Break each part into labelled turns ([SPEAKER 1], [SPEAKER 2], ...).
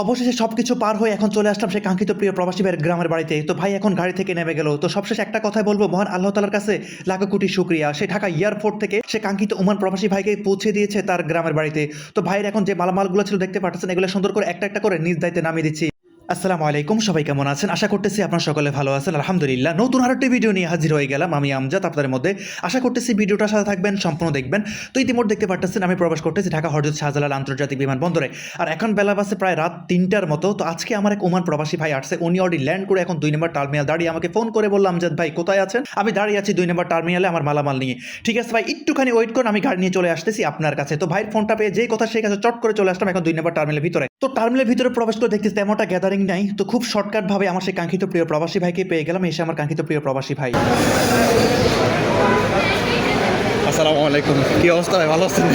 [SPEAKER 1] অবশেষে সবকিছু পার হয়ে এখন চলে আসলাম সেই কাঙ্ক্ষিত প্রিয় প্রবাসী ভাইয়ের গ্রামের বাড়িতে। তো ভাই এখন গাড়ি থেকে নেমে গেল। তো সবশেষে একটা কথাই বলবো, মহান আল্লাহ তাআলার কাছে লাখো কোটি শুকরিয়া। সে ঢাকা এয়ারপোর্ট থেকে সে কাঙ্ক্ষিত ওমান প্রবাসী ভাইকে পৌঁছে দিয়েছে তার গ্রামের বাড়িতে। তো ভাইয়ের এখন যে মালামালগুলো ছিল দেখতে পাচ্ছেন, এগুলো সুন্দর করে একটা একটা করে নিজ দায়িত্বে নামিয়ে দিচ্ছি। আসসালামু আলাইকুম, সবাই কেমন আছেন? আশা করতেছি আপনারা সকলে ভালো আছেন। আলহামদুলিল্লাহ, নতুন আরেকটি ভিডিও নিয়ে হাজির হয়ে গেলাম। আমি আমজাদ আপনাদের মধ্যে। আশা করতেছি ভিডিওটার সাথে থাকবেন, সম্পূর্ণ দেখবেন। তো ইতিমধ্যে দেখতে পাচ্ছেন আমি প্রবেশ করতেছি ঢাকা হযরত শাহজালাল আন্তর্জাতিক বিমানবন্দরে। আর এখন বেলা বাজে প্রায় রাত ৩টার মতো। তো আজকে আমার এক ওমান প্রবাসী ভাই আসছে, উনি অলরেডি ল্যান্ড করে এখন ২ নম্বর টার্মিনাল দাঁড়িয়ে আমাকে ফোন করে বললাম, আমজাদ ভাই কোথায় আছেন? আমি দাঁড়িয়ে আছি ২ নম্বর টার্মিনালে আমার মালামাল নিয়ে। ঠিক আছে ভাই, একটুখানি ওয়েট করুন, আমি গাড়ি নিয়ে চলে আসতেছি আপনার কাছে। তো ভাইয়ের ফোনটা পেয়ে যেই কথা সেই কাছে চট করে চলে আসলাম এখন ২ নম্বর টার্মিনালের ভিতরে। তো টার্মিনালের ভিতরে প্রবেশ করে দেখতেছি তেমনটা গ্যাদারিং নাই। তো খুব শর্টকাট ভাবে আমার সেই কাঙ্ক্ষিত প্রিয় প্রবাসী ভাইকে পেয়ে গেলাম। এসে আমার কাঙ্ক্ষিত প্রিয় প্রবাসী ভাই।
[SPEAKER 2] আসসালামু আলাইকুম, কি অবস্থা ভাই? ভালো আছেন?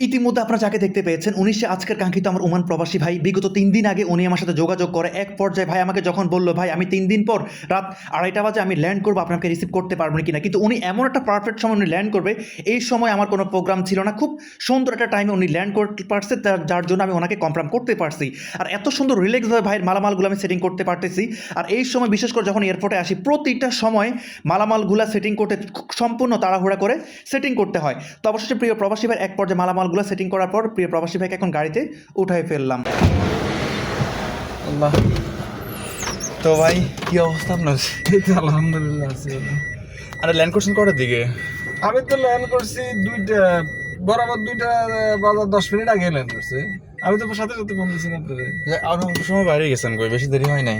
[SPEAKER 1] ইতিমধ্যে আপনারা যাকে দেখতে পেয়েছেন, উনি সে আজকের কাঙ্ক্ষিত আমার ওমান প্রবাসী ভাই। বিগত ৩ দিন আগে উনি আমার সাথে যোগাযোগ করে। এক পর্যায়ে ভাই আমাকে যখন বললো, ভাই আমি ৩ দিন পর রাত ২:৩০ বাজে আমি ল্যান্ড করবো, আপনাকে রিসিভ করতে পারবেন কিনা। কিন্তু উনি এমন একটা পারফেক্ট সময় উনি ল্যান্ড করবে, এই সময় আমার কোনো প্রোগ্রাম ছিল না। খুব সুন্দর একটা টাইমে উনি ল্যান্ড করতে পারছে, যার জন্য আমি ওনাকে কনফার্ম করতে পারছি। আর এত সুন্দর রিল্যাক্সভাবে ভাইয়ের মালামালগুলো আমি সেটিং করতে পারতেছি। আর এই সময় বিশেষ করে যখন এয়ারপোর্টে আসি, প্রতিটা সময় মালামালগুলো সেটিং করতে সম্পূর্ণ তাড়াহুড়া করে সেটিং করতে হয়। তো অবশ্যই প্রিয় প্রবাসী ভাই এক পর্যায়ে মালামালগুলো সেটিং করার পর প্রিয় প্রবাসী ভাইকে এখন গাড়িতে উঠাই ফেললাম।
[SPEAKER 2] আল্লাহ, তো ভাই কি অবস্থা আপনার?
[SPEAKER 3] এই তো আলহামদুলিল্লাহ আছি।
[SPEAKER 2] আরে ল্যান্ড করছেন কটার দিকে?
[SPEAKER 3] আমি তো ল্যান্ড করছি বরাবর 2টা বাজার 10 মিনিট আগে ল্যান্ড করছি। আমি তো সাথে সাথে ফোন দিয়েছি আপনাদের।
[SPEAKER 2] আর সময় বাইরে গেছেন কই? বেশি দেরি হয় নাই?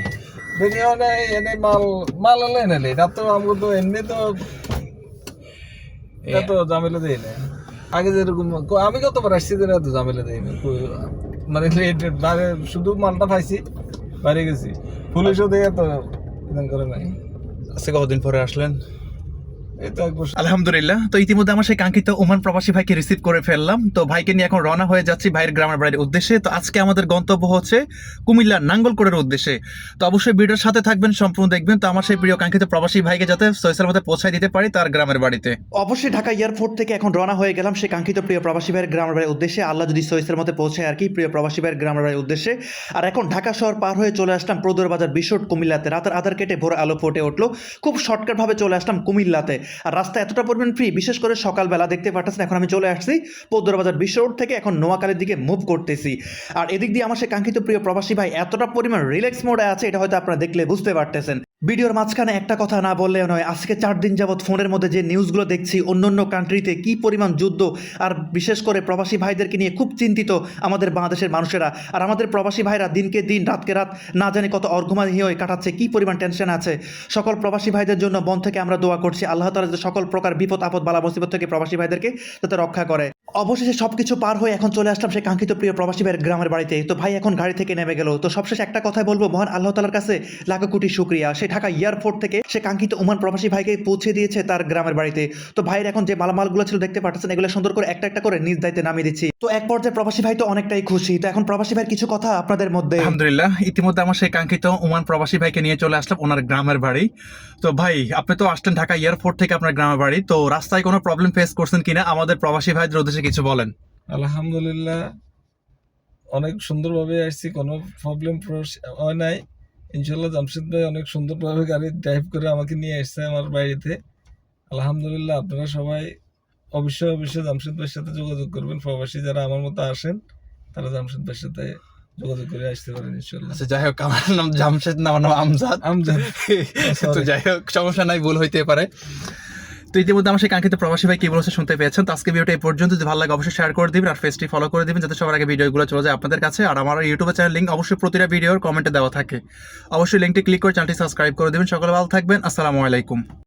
[SPEAKER 3] দেরি হয় নাই, এনে মাল এলে এনে এটা তো আমাকে তো এমনি তো এত ঝামেলা দেই না। আগে যেরকম আমি কতবার আসছি যে এত ঝামেলা দেই না, মানে বাইরে শুধু মালটা পাইছি, বাইরে গেছি। পুলিশও দিয়ে এত করে নাই।
[SPEAKER 2] আজকে কতদিন পরে আসলেন?
[SPEAKER 3] এই তো 1 বছর।
[SPEAKER 1] আলহামদুলিল্লাহ। তো ইতিমধ্যে আমার সেই কাঙ্ক্ষিত ওমান প্রবাসী ভাইকে রিসিভ করে ফেললাম। তো ভাইকে নিয়ে এখন রওনা হয়ে যাচ্ছি ভাইয়ের গ্রামের বাড়ির উদ্দেশ্যে। তো আজকে আমাদের গন্তব্য হচ্ছে কুমিল্লার নাঙ্গলকোটের উদ্দেশ্যে। তো অবশ্যই ভিডিওর সাথে থাকবেন, সম্পূর্ণ দেখবেন। তো আমার সেই প্রিয় কাঙ্ক্ষিত প্রবাসী ভাইকে যাতে সৈয়দ মধ্যে পৌঁছায় দিতে পারি তার গ্রামের বাড়িতে। অবশ্যই ঢাকা এয়ারপোর্ট থেকে এখন রওনা হয়ে গেলাম সেই কাঙ্ক্ষিত প্রিয় প্রবাসী ভাইয়ের গ্রামের বাড়ির উদ্দেশ্যে। আল্লাহ যদি সৈয়দের মধ্যে পৌঁছায় আর কি, প্রিয় প্রবাসী ভাইয়ের গ্রামের বাড়ির উদ্দেশ্যে। আর এখন ঢাকা শহর পার হয়ে চলে আসলাম প্রদর বাজার বিশট কুমিল্লাতে। রাতের আধার কেটে ভোর আলো ফুটে উঠলো। খুব শর্টকাট ভাবে চলে আসলাম কুমিল্লাতে। আর রাস্তা এতটা পরিমাণ ফ্রি, বিশেষ করে সকালবেলা দেখতে পাচ্ছেন এখন আমি চলে আসছি পদ্মর বাজার বিশ্ব রোড থেকে এখন নোয়াখালীর দিকে মুভ করতেছি। আর এদিক দিয়ে আমার সে কাঙ্ক্ষিত প্রিয় প্রবাসী ভাই এতটা পরিমাণ রিল্যাক্স মোডে আছে, এটা হয়তো আপনারা দেখলে বুঝতে পারতেছেন। ভিডিওর মাঝখানে একটা কথা না বললেও নয়, আজকে 4 দিন যাবৎ ফোনের মধ্যে যে নিউজগুলো দেখছি অন্য কান্ট্রিতে কি পরিমাণ যুদ্ধ, আর বিশেষ করে প্রবাসী ভাইদেরকে নিয়ে খুব চিন্তিত আমাদের বাংলাদেশের মানুষেরা। আর আমাদের প্রবাসী ভাইরা দিনকে দিন রাতকে রাত না জানি কত অর্ঘমাহী হয়ে কাটাচ্ছে, কি পরিমাণ টেনশন আছে। সকল প্রবাসী ভাইদের জন্য মন থেকে আমরা দোয়া করছি, আল্লাহ তাআলা যাতে সকল প্রকার বিপদ আপদ বালা মুসিবত থেকে প্রবাসী ভাইদেরকে যাতে রক্ষা করে। অবশেষে সবকিছু পার হয়ে এখন চলে আসলাম সেই কাঙ্ক্ষিত প্রিয় প্রবাসী ভাইয়ের গ্রামের বাড়িতে। তো ভাই এখন গাড়ি থেকে নেমে গেল। তো সবশেষে একটা কথাই বলবো, মহান আল্লাহ তাআলার কাছে লাখো কোটি শুকরিয়া। সে ঢাকা এয়ারপোর্ট থেকে সে কাঙ্ক্ষিত ওমান প্রবাসী ভাইকে পৌঁছে দিয়েছে তার গ্রামের বাড়িতে। তো ভাইয়ের এখন যে মালামালগুলো ছিল দেখতে পাচ্ছেন, এগুলো সুন্দর করে একটা একটা করে নিজ দায়িত্বে নামিয়ে দিচ্ছি। তো এক পর্যায়ে প্রবাসী ভাই তো অনেকটাই খুশি। তো এখন প্রবাসী ভাইয়ের কিছু কথা আপনাদের মধ্যে।
[SPEAKER 2] আলহামদুলিল্লাহ, ইতিমধ্যে আমার সেই কাঙ্ক্ষিত ওমান প্রবাসী ভাইকে নিয়ে চলে আসলাম ওনার গ্রামের বাড়ি। তো ভাই আপনি তো আসলেন ঢাকা এয়ারপোর্ট থেকে আপনার গ্রামের বাড়ি, তো রাস্তায় কোনো প্রবলেম ফেস করছেন কিনা আমাদের প্রবাসী ভাইদের উদ্দেশ্যে কিছু বলেন।
[SPEAKER 3] আলহামদুলিল্লাহ, অনেক সুন্দরভাবে আসছি, কোনো প্রবলেম হয় নাই। ইনশাল্লাহ জামশেদ ভাই অনেক সুন্দরভাবে গাড়ি ড্রাইভ করে আমাকে নিয়ে এসছে আমার বাড়িতে। আলহামদুলিল্লাহ, আপনারা সবাই অবশ্যই জামশেদ ভাইয়ের সাথে যোগাযোগ করবেন। প্রবাসী যারা আমার মতো আসেন তারা জামশেদ ভাইয়ের সাথে যোগাযোগ করে আসতে পারেন ইনশাল্লাহ।
[SPEAKER 2] আচ্ছা, যাই হোক, আমার নাম জামশেদ না, আমার নাম আমজাদ। তো যাই হোক, সমস্যা নাই, ভুল হইতে পারে। তো ইতিমধ্যে আমার সেই কাঙ্ক্ষিত প্রবাসী ভাই কি বলছে শুনতে পেয়েছেন। তো আজকে ভিডিওটা এই পর্যন্ত। যদি ভালো লাগে অবশ্যই শেয়ার করে দিবেন আর পেজটি ফলো করে দিবেন, যাতে সবার আগে ভিডিওগুলো চলে যায় আপনাদের কাছে। আর আমার ইউটিউব চ্যানেল লিঙ্ক অবশ্যই প্রতিটা ভিডিওর কমেন্টে দেওয়া থাকে। অবশ্যই লিঙ্কটি ক্লিক করে চ্যানেলটি সাবস্ক্রাইব করে দিবেন। সকলে ভালো থাকবেন। আসসালামু আলাইকুম।